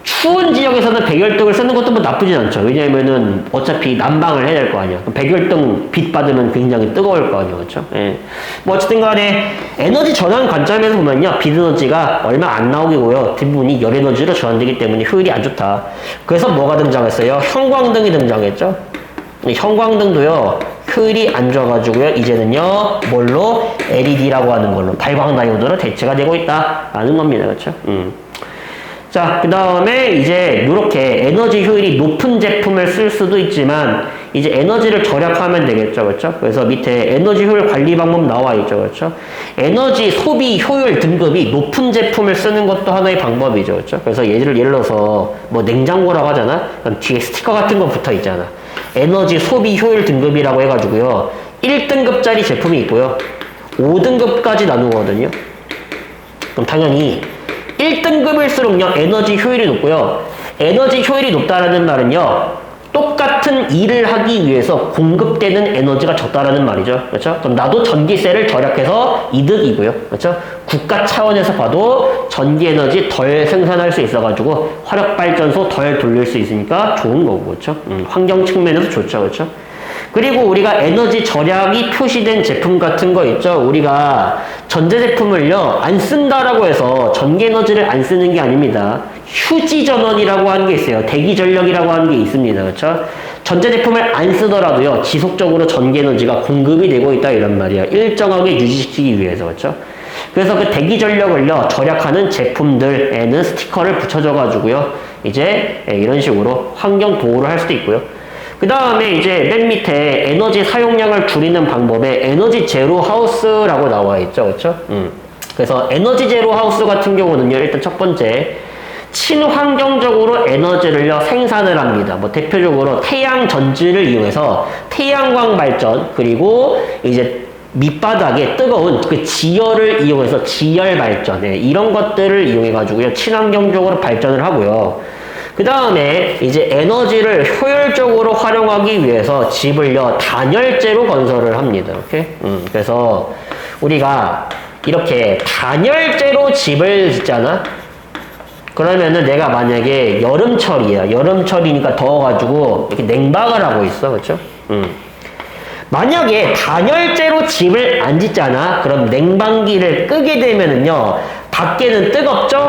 추운 지역에서는 백열등을 쓰는 것도 뭐 나쁘진 않죠. 왜냐면은 어차피 난방을 해야 될 거 아니야. 백열등 빛 받으면 굉장히 뜨거울 거 아니에요. 그렇죠? 뭐 어쨌든 간에 에너지 전환 관점에서 보면요. 빛 에너지가 얼마 안 나오고요. 대부분이 열 에너지로 전환되기 때문에 효율이 안 좋다. 그래서 뭐가 등장했어요? 형광등이 등장했죠. 형광등도요. 효율이 안 좋아가지고요. 이제는요. 뭘로? LED라고 하는 걸로 발광 다이오드로 대체가 되고 있다라는 겁니다. 그렇죠? 자, 그 다음에 이제 이렇게 에너지 효율이 높은 제품을 쓸 수도 있지만 이제 에너지를 절약하면 되겠죠. 그렇죠? 그래서 밑에 에너지 효율 관리 방법 나와 있죠. 그렇죠? 에너지 소비 효율 등급이 높은 제품을 쓰는 것도 하나의 방법이죠. 그렇죠? 그래서 예를 들어서 뭐 냉장고라고 하잖아. 그럼 뒤에 스티커 같은 거 붙어 있잖아. 에너지 소비 효율 등급이라고 해가지고요. 1등급짜리 제품이 있고요. 5등급까지 나누거든요. 그럼 당연히 1등급일수록요, 에너지 효율이 높고요. 에너지 효율이 높다는 말은요, 똑같은 일을 하기 위해서 공급되는 에너지가 적다라는 말이죠. 그렇죠? 그럼 나도 전기세를 절약해서 이득이고요. 그렇죠? 국가 차원에서 봐도 전기 에너지 덜 생산할 수 있어가지고 화력발전소 덜 돌릴 수 있으니까 좋은 거고, 그렇죠? 환경 측면에서 좋죠. 그렇죠? 그리고 우리가 에너지 절약이 표시된 제품 같은 거 있죠? 우리가 전자제품을요, 안 쓴다라고 해서 전기 에너지를 안 쓰는 게 아닙니다. 휴지전원이라고 하는 게 있어요. 대기전력이라고 하는 게 있습니다. 그렇죠? 전자제품을 안 쓰더라도요, 지속적으로 전기 에너지가 공급이 되고 있다 이런 말이에요. 일정하게 유지시키기 위해서. 그렇죠? 그래서 그 대기전력을요, 절약하는 제품들에는 스티커를 붙여줘가지고요, 이제 이런 식으로 환경 보호를 할 수도 있고요. 그 다음에 이제 맨 밑에 에너지 사용량을 줄이는 방법에 에너지 제로 하우스라고 나와 있죠. 그렇죠? 그래서 에너지 제로 하우스 같은 경우는요, 일단 첫 번째, 친환경적으로 에너지를요, 생산을 합니다. 뭐 대표적으로 태양 전지를 이용해서 태양광 발전, 그리고 이제 밑바닥에 뜨거운 그 지열을 이용해서 지열 발전, 이런 것들을 이용해 가지고요, 친환경적으로 발전을 하고요. 그 다음에 이제 에너지를 효율적으로 활용하기 위해서 집을요, 단열재로 건설을 합니다. 이렇게. 그래서 우리가 이렇게 단열재로 집을 짓잖아? 그러면은 내가 만약에 여름철이야. 여름철이니까 더워가지고 이렇게 냉방을 하고 있어. 그렇죠? 만약에 단열재로 집을 안 짓잖아? 그럼 냉방기를 끄게 되면은요, 밖에는 뜨겁죠?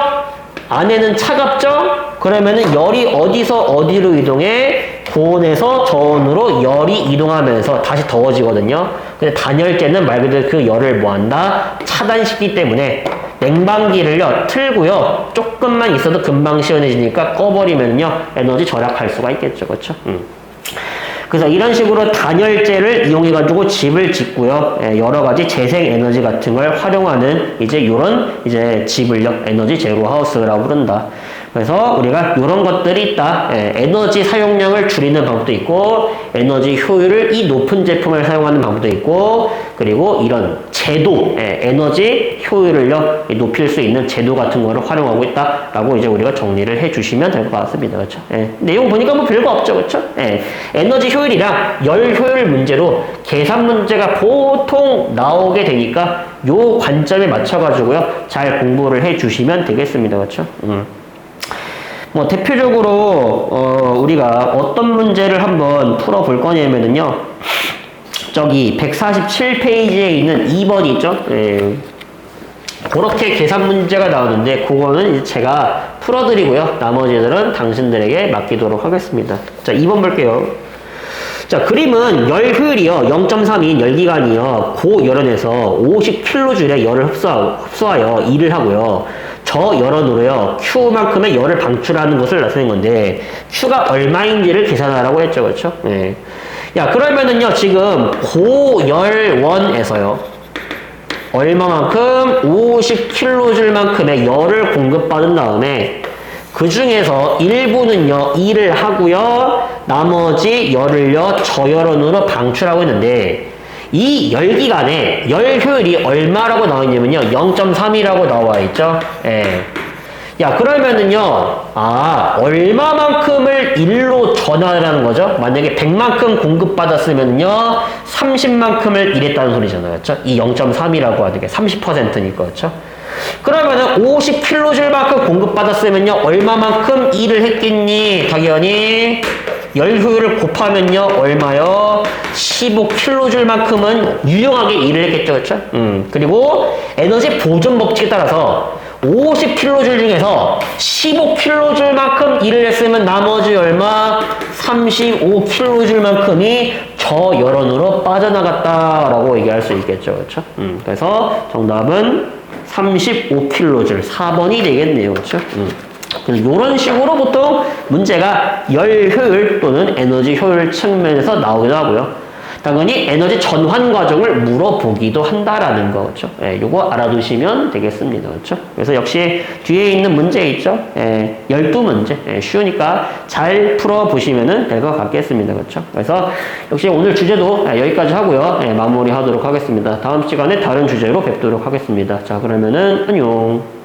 안에는 차갑죠? 그러면은 열이 어디서 어디로 이동해? 고온에서 저온으로 열이 이동하면서 다시 더워지거든요. 근데 단열재는 말 그대로 그 열을 뭐한다? 차단시키기 때문에 냉방기를요, 틀고요, 조금만 있어도 금방 시원해지니까 꺼버리면요, 에너지 절약할 수가 있겠죠. 그렇죠? 그래서 이런 식으로 단열재를 이용해가지고 집을 짓고요, 여러 가지 재생 에너지 같은 걸 활용하는 이제 요런 이제 집을요, 에너지 제로 하우스라고 부른다. 그래서 우리가 이런 것들이 있다. 에너지 사용량을 줄이는 방법도 있고, 에너지 효율을 이 높은 제품을 사용하는 방법도 있고, 그리고 이런 제도, 에너지 효율을요, 높일 수 있는 제도 같은 거를 활용하고 있다라고 이제 우리가 정리를 해주시면 될 것 같습니다. 그렇죠? 내용 보니까 뭐 별거 없죠, 그렇죠? 에너지 효율이랑 열 효율 문제로 계산 문제가 보통 나오게 되니까 요 관점에 맞춰가지고요, 잘 공부를 해주시면 되겠습니다. 그렇죠? 뭐 대표적으로 우리가 어떤 문제를 한번 풀어볼 거냐면은요, 저기 147페이지에 있는 2번 있죠? 그렇게 계산 문제가 나오는데 그거는 이제 제가 풀어드리고요, 나머지들은 당신들에게 맡기도록 하겠습니다. 자, 2번 볼게요. 자, 그림은 열 효율이요, 0.3인 열기관이요, 고열원에서 50kJ의 열을 흡수하여 일을 하고요, 저열원으로요, Q만큼의 열을 방출하는 것을 나타낸 건데, Q가 얼마인지를 계산하라고 했죠. 그렇죠? 야, 그러면은요, 지금 고열원에서요, 얼마만큼? 50kJ만큼의 열을 공급받은 다음에 그 중에서 일부는요, 일을 하고요, 나머지 열을요, 저열원으로 방출하고 있는데, 이 열기간에 열 효율이 얼마라고 나와 있냐면요, 0.3이라고 나와 있죠. 야, 그러면은요, 얼마만큼을 일로 전환하는 거죠? 만약에 100만큼 공급받았으면요, 30만큼을 일했다는 소리잖아요. 그렇죠? 이 0.3이라고 하는 게 30%니까, 그렇죠? 그러면은 50kJ만큼 공급받았으면요, 얼마만큼 일을 했겠니? 당연히 열 효율을 곱하면요, 얼마요? 15kJ만큼은 유용하게 일을 했겠죠. 그렇죠? 그리고 에너지 보존 법칙에 따라서 50kJ 중에서 15kJ만큼 일을 했으면 나머지 얼마? 35kJ만큼이 저열원으로 빠져나갔다라고 얘기할 수 있겠죠. 그렇죠? 그래서 정답은 35kJ, 4번이 되겠네요. 그렇죠? 그래서 이런 식으로 보통 문제가 열 효율 또는 에너지 효율 측면에서 나오기도 하고요. 당연히 에너지 전환 과정을 물어보기도 한다라는 거, 그렇죠? 요거 알아두시면 되겠습니다. 그렇죠? 그래서 역시 뒤에 있는 문제 있죠? 12문제. 쉬우니까 잘 풀어보시면 될 것 같겠습니다. 그렇죠? 그래서 역시 오늘 주제도 여기까지 하고요. 마무리 하도록 하겠습니다. 다음 시간에 다른 주제로 뵙도록 하겠습니다. 자, 그러면은 안녕.